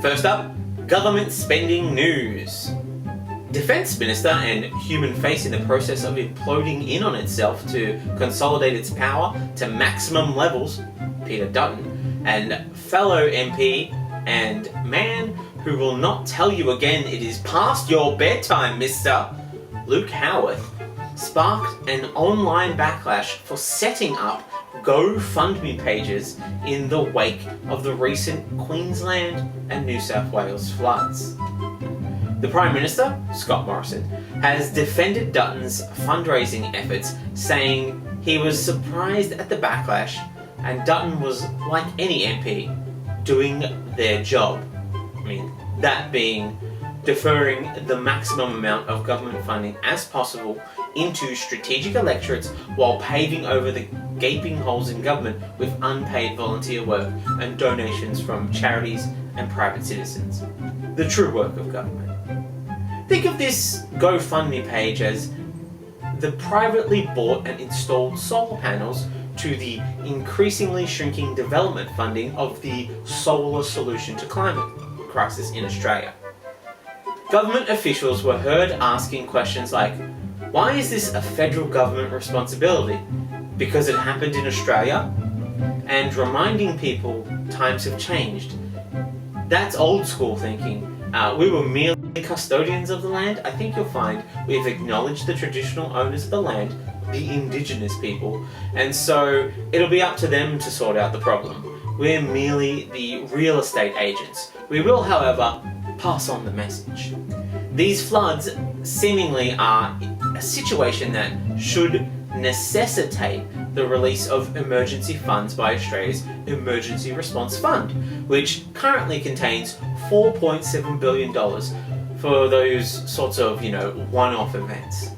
First up, government spending news. Defence Minister and human face in the process of imploding in on itself to consolidate its power to maximum levels, Peter Dutton, and fellow MP and man who will not tell you again it is past your bedtime, mister, Luke Howarth, sparked an online backlash for setting up Gofundme pages in the wake of the recent Queensland and New South Wales floods. The Prime Minister, Scott Morrison, has defended Dutton's fundraising efforts, saying he was surprised at the backlash and Dutton was, like any MP, doing their job. That being deferring the maximum amount of government funding as possible into strategic electorates while paving over the gaping holes in government with unpaid volunteer work and donations from charities and private citizens. The true work of government. Think of this GoFundMe page as the privately bought and installed solar panels to the increasingly shrinking development funding of the solar solution to climate crisis in Australia. Government officials were heard asking questions like, why is this a federal government responsibility? Because it happened in Australia? And reminding people times have changed. That's old school thinking. We were merely custodians of the land. I think you'll find we've acknowledged the traditional owners of the land, the indigenous people, and so it'll be up to them to sort out the problem. We're merely the real estate agents. We will, however, pass on the message. These floods seemingly are a situation that should necessitate the release of emergency funds by Australia's Emergency Response Fund, which currently contains $4.7 billion for those sorts of, one-off events.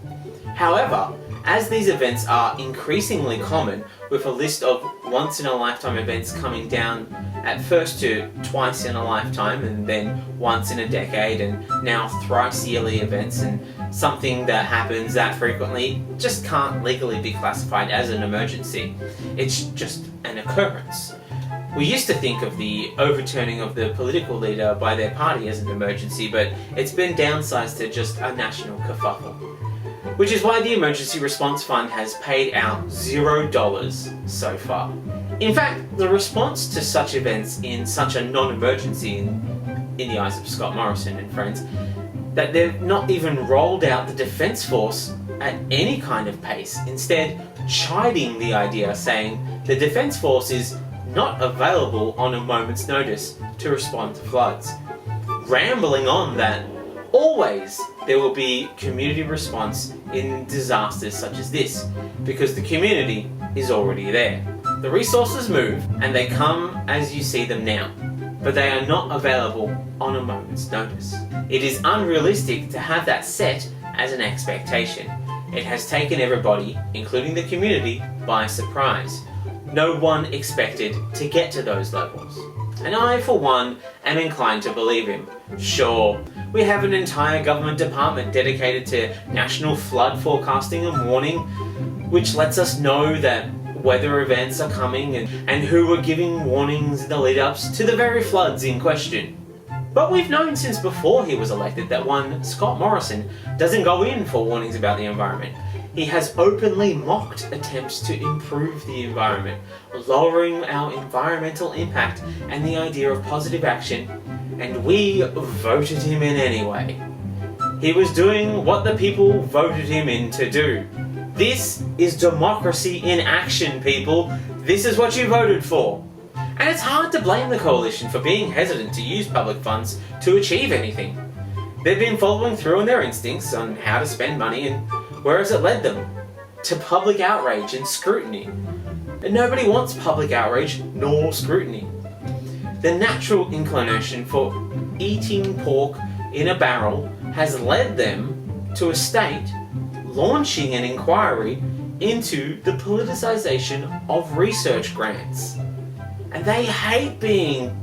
However, as these events are increasingly common, with a list of once-in-a-lifetime events coming down at first to twice in a lifetime and then once in a decade and now thrice-yearly events, and something that happens that frequently just can't legally be classified as an emergency. It's just an occurrence. We used to think of the overturning of the political leader by their party as an emergency, but it's been downsized to just a national kerfuffle. Which is why the Emergency Response Fund has paid out $0 so far. In fact, the response to such events in such a non-emergency in the eyes of Scott Morrison and friends, that they've not even rolled out the Defence Force at any kind of pace, instead chiding the idea, saying the Defence Force is not available on a moment's notice to respond to floods. Rambling on that always there will be community response in disasters such as this, because the community is already there. The resources move and they come as you see them now, but they are not available on a moment's notice. It is unrealistic to have that set as an expectation. It has taken everybody, including the community, by surprise. No one expected to get to those levels. And I, for one, am inclined to believe him. Sure, we have an entire government department dedicated to national flood forecasting and warning, which lets us know that weather events are coming and who are giving warnings in the lead-ups to the very floods in question. But we've known since before he was elected that one Scott Morrison doesn't go in for warnings about the environment. He has openly mocked attempts to improve the environment, lowering our environmental impact and the idea of positive action, and we voted him in anyway. He was doing what the people voted him in to do. This is democracy in action, people. This is what you voted for. And it's hard to blame the coalition for being hesitant to use public funds to achieve anything. They've been following through on their instincts on how to spend money, and where has it led them? To public outrage and scrutiny. And nobody wants public outrage nor scrutiny. The natural inclination for eating pork in a barrel has led them to a state launching an inquiry into the politicization of research grants. And they hate being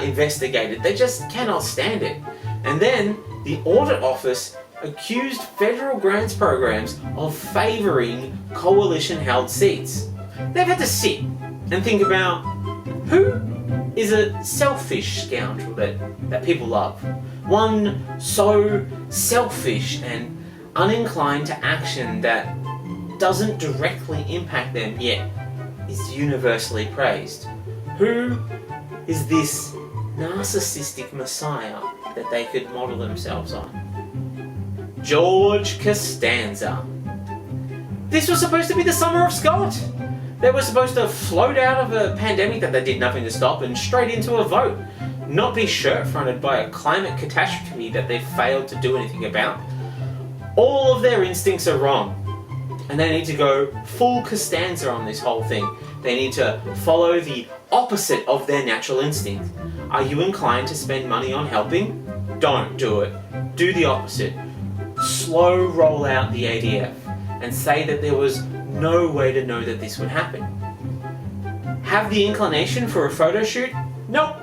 investigated. They just cannot stand it. And then the Audit Office accused federal grants programs of favouring coalition-held seats. They've had to sit and think about who is a selfish scoundrel that people love. One so selfish and uninclined to action that doesn't directly impact them, yet is universally praised. Who is this narcissistic messiah that they could model themselves on? George Costanza. This was supposed to be the summer of Scott. They were supposed to float out of a pandemic that they did nothing to stop and straight into a vote, not be shirt-fronted by a climate catastrophe that they failed to do anything about. All of their instincts are wrong, and they need to go full Costanza on this whole thing. They need to follow the opposite of their natural instinct. Are you inclined to spend money on helping? Don't do it. Do the opposite. Slow roll out the ADF and say that there was no way to know that this would happen. Have the inclination for a photo shoot? Nope.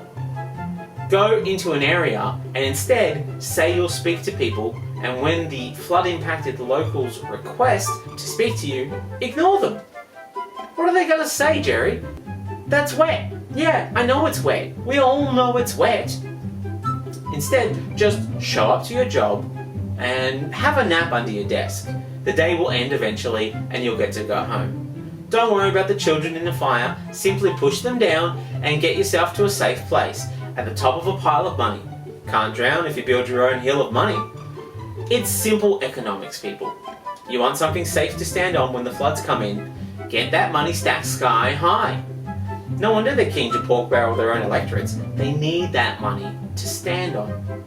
Go into an area and instead say you'll speak to people, and when the flood-impacted locals request to speak to you, ignore them. What are they going to say, Jerry? That's wet. Yeah, I know it's wet. We all know it's wet. Instead, just show up to your job and have a nap under your desk. The day will end eventually and you'll get to go home. Don't worry about the children in the fire. Simply push them down and get yourself to a safe place at the top of a pile of money. Can't drown if you build your own hill of money. It's simple economics, people. You want something safe to stand on when the floods come in? Get that money stacked sky high. No wonder they're keen to pork barrel their own electorates. They need that money to stand on.